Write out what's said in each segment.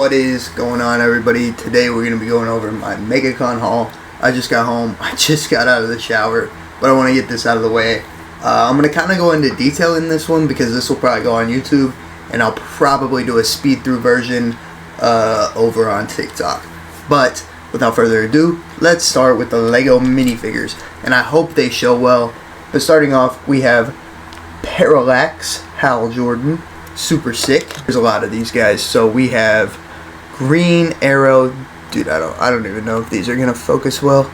What is going on, everybody? Today we're going to be going over my MegaCon haul. I just got home. I just got out of the shower, but I want to get this out of the way. I'm going to kind of go into detail in this one because this will probably go on YouTube, and I'll probably do a speed through version over on TikTok. But without further ado, let's start with the Lego minifigures, and I hope they show well. But starting off, we have Parallax Hal Jordan, super sick. There's a lot of these guys. So we have Green Arrow, dude. I don't even know if these are gonna focus well.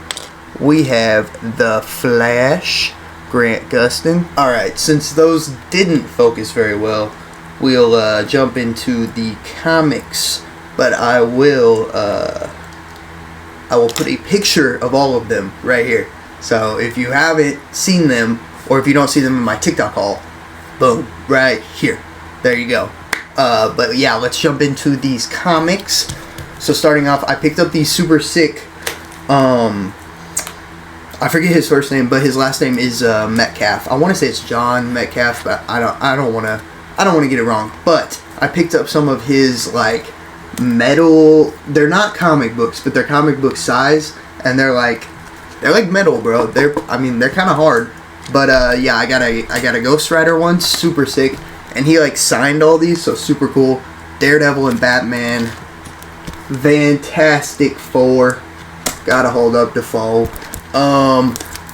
We have the Flash, Grant Gustin. All right, since those didn't focus very well, we'll jump into the comics. But I will put a picture of all of them right here. So if you haven't seen them, or if you don't see them in my TikTok haul, boom, right here. There you go. But yeah, let's jump into these comics. So starting off, I picked up these super sick, I forget his first name, but his last name is Metcalf. I want to say it's John Metcalf, but I don't want to get it wrong. But I picked up some of his like metal. They're not comic books, but they're comic book size, and they're like metal, bro. They're kind of hard. But yeah, I got a Ghost Rider one, super sick, and he like signed all these, so super cool. Daredevil and Batman, Fantastic Four, gotta hold up the foe.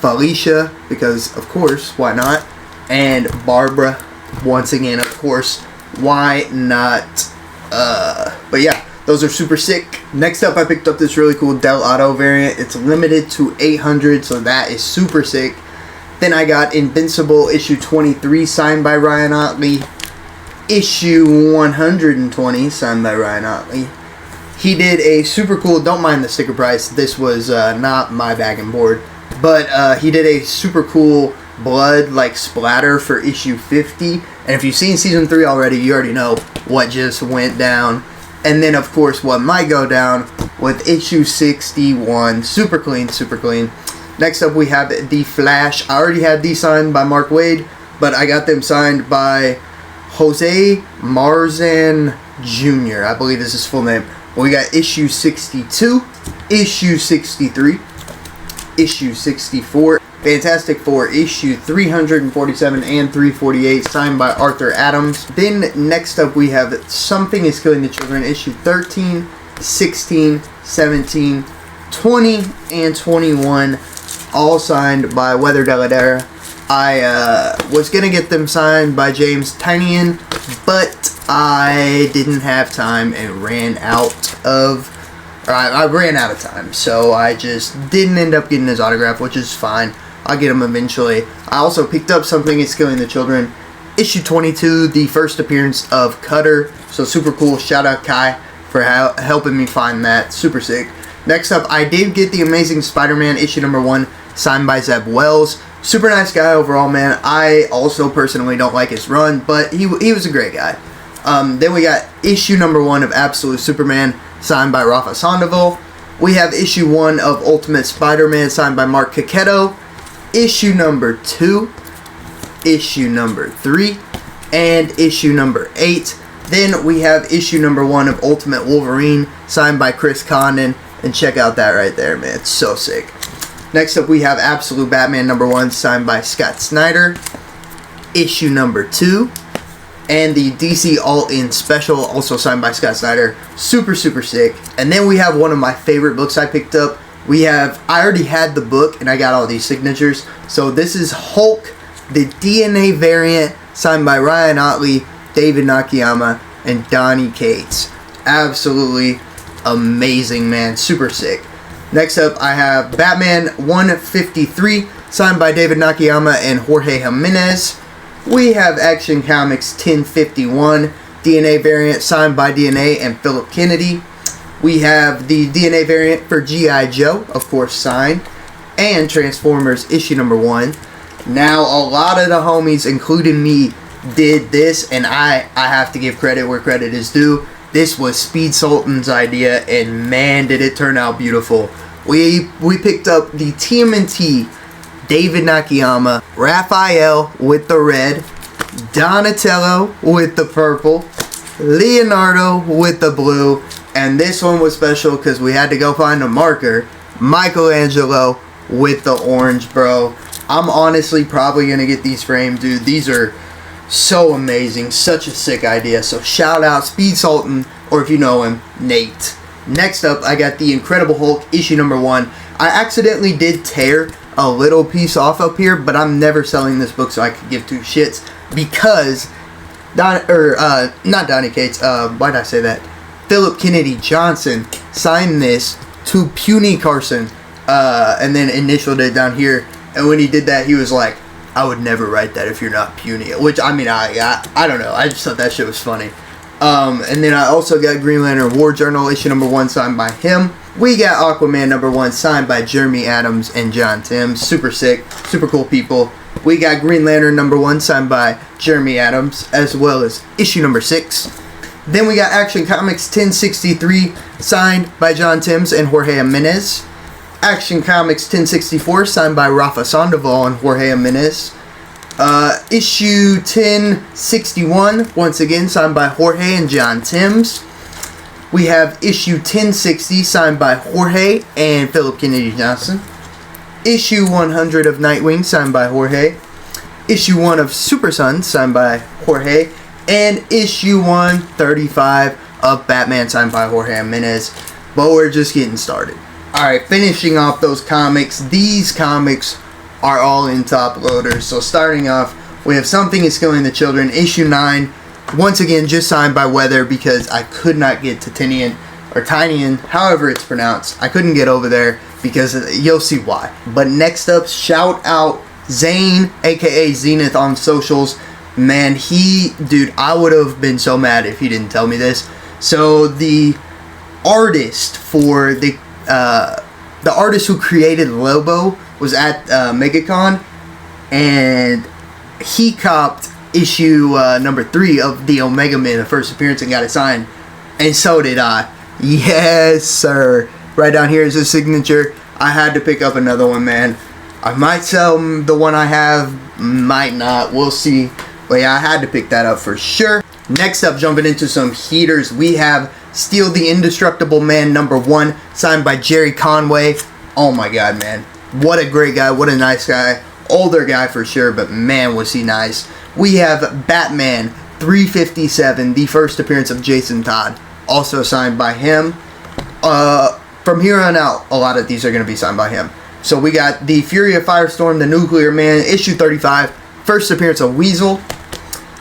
Felicia, because of course, why not? And Barbara, once again, of course, why not? But yeah, those are super sick. Next up, I picked up this really cool Del Auto variant. It's limited to 800, so that is super sick. Then I got Invincible issue 23 signed by Ryan Otley. Issue 120 signed by Ryan Otley. He did a super cool, don't mind the sticker price, this was not my bag and board, but he did a super cool blood like splatter for issue 50. And if you've seen season 3 already, you already know what just went down. And then of course what might go down with issue 61. Super clean, super clean. Next up we have the Flash. I already had these signed by Mark Waid, but I got them signed by Jose Marzan Jr. I believe is his full name. We got issue 62, issue 63, issue 64, Fantastic Four, issue 347 and 348, signed by Arthur Adams. Then next up we have Something is Killing the Children, issue 13, 16, 17, 20, and 21, all signed by Weather Deladera. I was going to get them signed by James Tynion, but I didn't have time and ran out of... I ran out of time, so I just didn't end up getting his autograph, which is fine. I'll get him eventually. I also picked up Something is Killing the Children, issue 22, the first appearance of Cutter. So super cool. Shout out Kai for helping me find that. Super sick. Next up, I did get the Amazing Spider-Man issue number 1, signed by Zeb Wells. Super nice guy overall, man. I also personally don't like his run, but he was a great guy. Then we got issue number 1 of Absolute Superman, signed by Rafa Sandoval. We have issue 1 of Ultimate Spider-Man, signed by Mark Cacchetto. Issue number 2, issue number 3, and issue number 8. Then we have issue number 1 of Ultimate Wolverine, signed by Chris Condon. And check out that right there, man. It's so sick. Next up, we have Absolute Batman number 1, signed by Scott Snyder. Issue number 2. And the DC All-In Special, also signed by Scott Snyder. Super, super sick. And then we have one of my favorite books I picked up. I already had the book, and I got all these signatures. So this is Hulk, the DNA variant, signed by Ryan Otley, David Nakayama, and Donny Cates. Absolutely amazing, man. Super sick. Next up, I have Batman 153, signed by David Nakayama and Jorge Jimenez. We have Action Comics 1051, DNA variant, signed by DNA and Philip Kennedy. We have the DNA variant for G.I. Joe, of course, signed. And Transformers issue number 1. Now, a lot of the homies, including me, did this, and I have to give credit where credit is due. This was Speed Sultan's idea, and man, did it turn out beautiful. We picked up the TMNT David Nakayama, Raphael with the red, Donatello with the purple, Leonardo with the blue, And this one was special because we had to go find a marker. Michelangelo with the orange, bro. I'm honestly probably going to get these framed, dude. These are so amazing. Such a sick idea. So shout out Speed Sultan, or if you know him, Nate. Next up, I got the Incredible Hulk issue number 1. I accidentally did tear a little piece off up here, but I'm never selling this book, so I could give two shits, because not Donny Cates, why did I say that? Philip Kennedy Johnson signed this to Puny Carson, and then initialed it down here. And when he did that, he was like, "I would never write that if you're not puny." Which, I mean, I don't know. I just thought that shit was funny. And then I also got Green Lantern War Journal issue number 1 signed by him. We got Aquaman number 1 signed by Jeremy Adams and John Timms. Super sick, super cool people. We got Green Lantern number 1 signed by Jeremy Adams, as well as issue number 6. Then we got Action Comics 1063 signed by John Timms and Jorge Jimenez. Action Comics 1064 signed by Rafa Sandoval and Jorge Jimenez. Issue 1061 once again signed by Jorge and John Timms. We have issue 1060 signed by Jorge and Philip Kennedy Johnson. Issue 100 of Nightwing signed by Jorge. Issue 1 of Super Sons signed by Jorge. And issue 135 of Batman signed by Jorge Jimenez. But we're just getting started. Alright, finishing off those comics. These comics are all in top loaders. So starting off, we have Something is Killing the Children, issue 9. Once again, just signed by Weather, because I could not get to Tinian, or Tinian, however it's pronounced. I couldn't get over there, because you'll see why. But next up, shout out Zane, aka Zenith, on socials. Man, dude, I would have been so mad if he didn't tell me this. So the artist for the artist who created Lobo was at MegaCon, and he copped issue number 3 of the Omega Man, the first appearance, and got it signed. And so did I. Yes, sir. Right down here is his signature. I had to pick up another one, man. I might sell the one I have, might not. We'll see. But yeah, I had to pick that up for sure. Next up, jumping into some heaters, we have Steel the Indestructible Man number 1, signed by Jerry Conway. Oh my god, man. What a great guy. What a nice guy. Older guy for sure, but man, was he nice. We have Batman 357, the first appearance of Jason Todd, also signed by him. From here on out, a lot of these are going to be signed by him. So we got the Fury of Firestorm, the Nuclear Man, issue 35, first appearance of Weasel.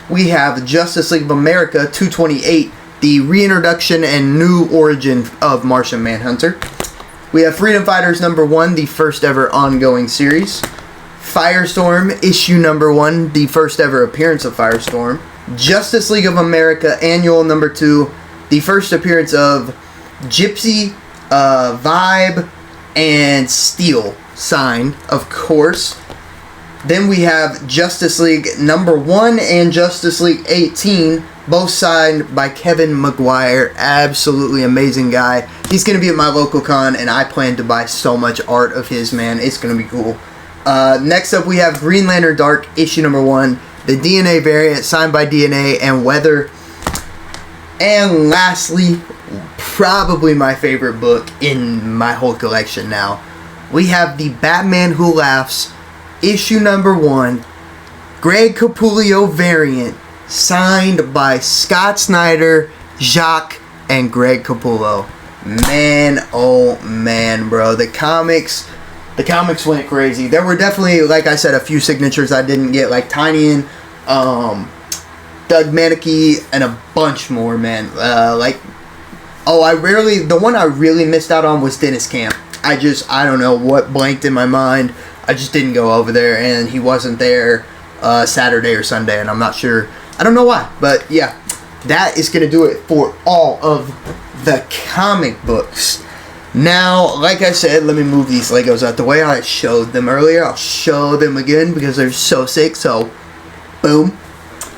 We have Justice League of America 228, the reintroduction and new origin of Martian Manhunter. We have Freedom Fighters number 1, the first ever ongoing series. Firestorm issue number 1, the first ever appearance of Firestorm. Justice League of America annual number 2, the first appearance of Gypsy, Vibe, and Steel, signed, of course. Then we have Justice League number 1 and Justice League 18, both signed by Kevin Maguire. Absolutely amazing guy. He's going to be at my local con, and I plan to buy so much art of his, man. It's going to be cool. Next up, we have Green Lantern Dark, issue number 1, the DNA variant, signed by DNA and Weather. And lastly, probably my favorite book in my whole collection now, we have the Batman Who Laughs, issue number 1, Greg Capullo variant, signed by Scott Snyder, Jacques, and Greg Capullo. Man, oh man, bro. The comics went crazy. There were definitely, like I said, a few signatures I didn't get, like Tinian, Doug Manicki, and a bunch more, man. The one I really missed out on was Dennis Camp. I don't know what blanked in my mind. I just didn't go over there, and he wasn't there Saturday or Sunday, and I'm not sure. I don't know why, but yeah, that is going to do it for all of the comic books. Now, like I said, let me move these Legos out the way. I showed them earlier. I'll show them again because they're so sick, so boom.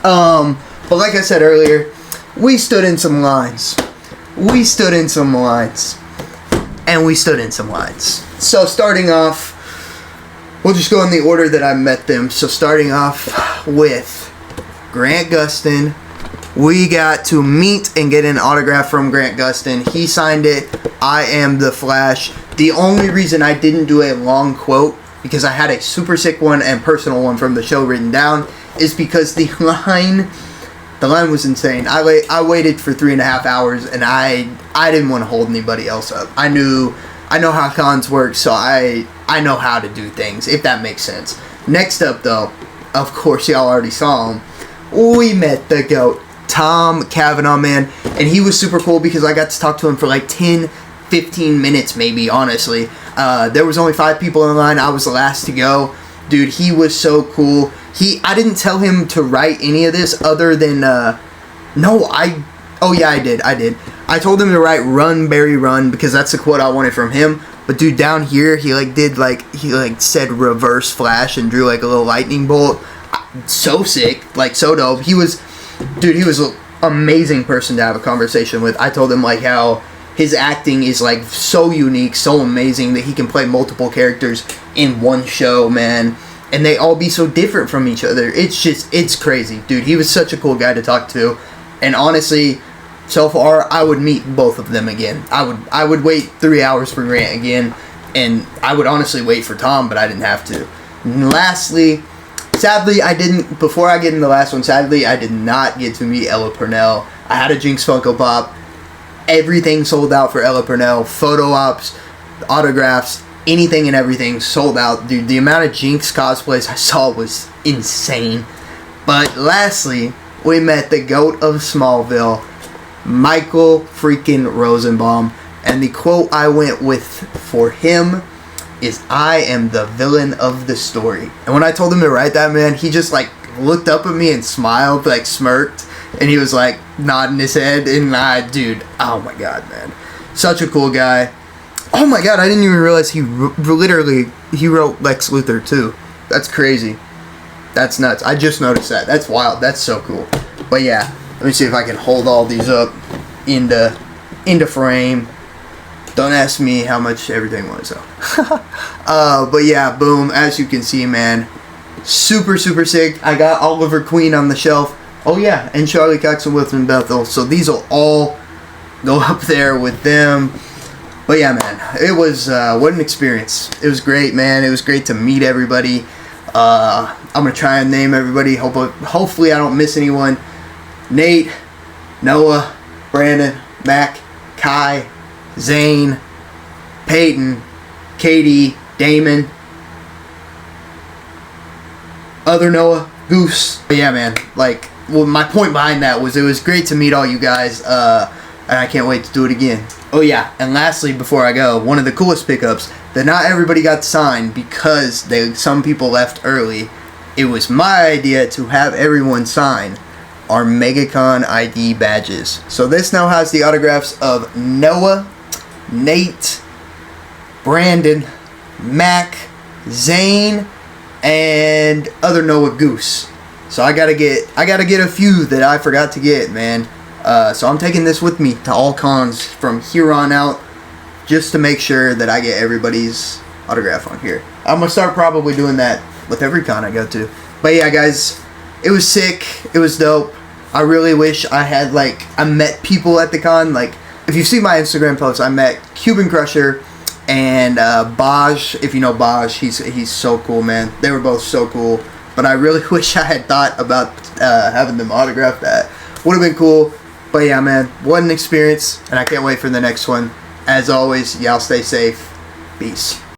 But like I said earlier, we stood in some lines. And we stood in some lines. So starting off, we'll just go in the order that I met them. So starting off with Grant Gustin, we got to meet and get an autograph from Grant Gustin. He signed it. I am the Flash. The only reason I didn't do a long quote, because I had a super sick one and personal one from the show written down, is because the line was insane. I waited for 3.5 hours, and I didn't want to hold anybody else up. I know how cons work, so I know how to do things, if that makes sense. Next up, though, of course, y'all already saw him. We met the GOAT, Tom Cavanaugh, man, and he was super cool because I got to talk to him for like 10-15 minutes, maybe, honestly. There was only 5 people in line. I was the last to go. Dude, he was so cool. I didn't tell him to write any of this other than, I did. I told him to write "Run, Barry, Run" because that's the quote I wanted from him. But dude, down here, he said "Reverse Flash" and drew like a little lightning bolt. So sick, like so dope. He was an amazing person to have a conversation with. I told him like how his acting is like so unique, so amazing that he can play multiple characters in one show, man. And they all be so different from each other. It's crazy, dude. He was such a cool guy to talk to. And honestly, so far, I would meet both of them again. I would wait 3 hours for Grant again, and I would honestly wait for Tom, but I didn't have to. And lastly, sadly, I didn't. Before I get into the last one, sadly, I did not get to meet Ella Purnell. I had a Jinx Funko Pop. Everything sold out for Ella Purnell. Photo ops, autographs, anything and everything sold out. Dude, the amount of Jinx cosplays I saw was insane. But lastly, we met the GOAT of Smallville, Michael freaking Rosenbaum. And the quote I went with for him is, "I am the villain of the story." And when I told him to write that, man, he just like looked up at me and smiled, like smirked. And he was like nodding his head. And dude, oh my god, man. Such a cool guy. Oh my god, I didn't even realize he wrote Lex Luthor too. That's crazy. That's nuts. I just noticed that. That's wild. That's so cool. But yeah, let me see if I can hold all these up into frame. Don't ask me how much everything was though. But yeah, boom. As you can see, man, super sick. I got Oliver Queen on the shelf. Oh yeah, and Charlie Cox and Wilson Bethel. So these will all go up there with them. But yeah, man, it was what an experience. It was great, man. It was great to meet everybody. I'm gonna try and name everybody. Hopefully I don't miss anyone. Nate, Noah, Brandon, Mac, Kai, Zane, Peyton, Katie, Damon, other Noah, Goose. But yeah, man, like, well, my point behind that was it was great to meet all you guys, and I can't wait to do it again. Oh yeah, and lastly, before I go, one of the coolest pickups that not everybody got signed because some people left early. It was my idea to have everyone sign our MegaCon ID badges. So this now has the autographs of Noah, Nate, Brandon, Mac, Zane, and other Noah, Goose. So I gotta get a few that I forgot to get, man. So I'm taking this with me to all cons from here on out, just to make sure that I get everybody's autograph on here. I'm gonna start probably doing that with every con I go to. But yeah, guys, it was sick. It was dope. I really wish I met people at the con. Like, if you see my Instagram posts, I met Cuban Crusher and Baj. If you know Baj, he's so cool, man. They were both so cool. But I really wish I had thought about having them autograph that. Would have been cool. But yeah, man, what an experience. And I can't wait for the next one. As always, y'all stay safe. Peace.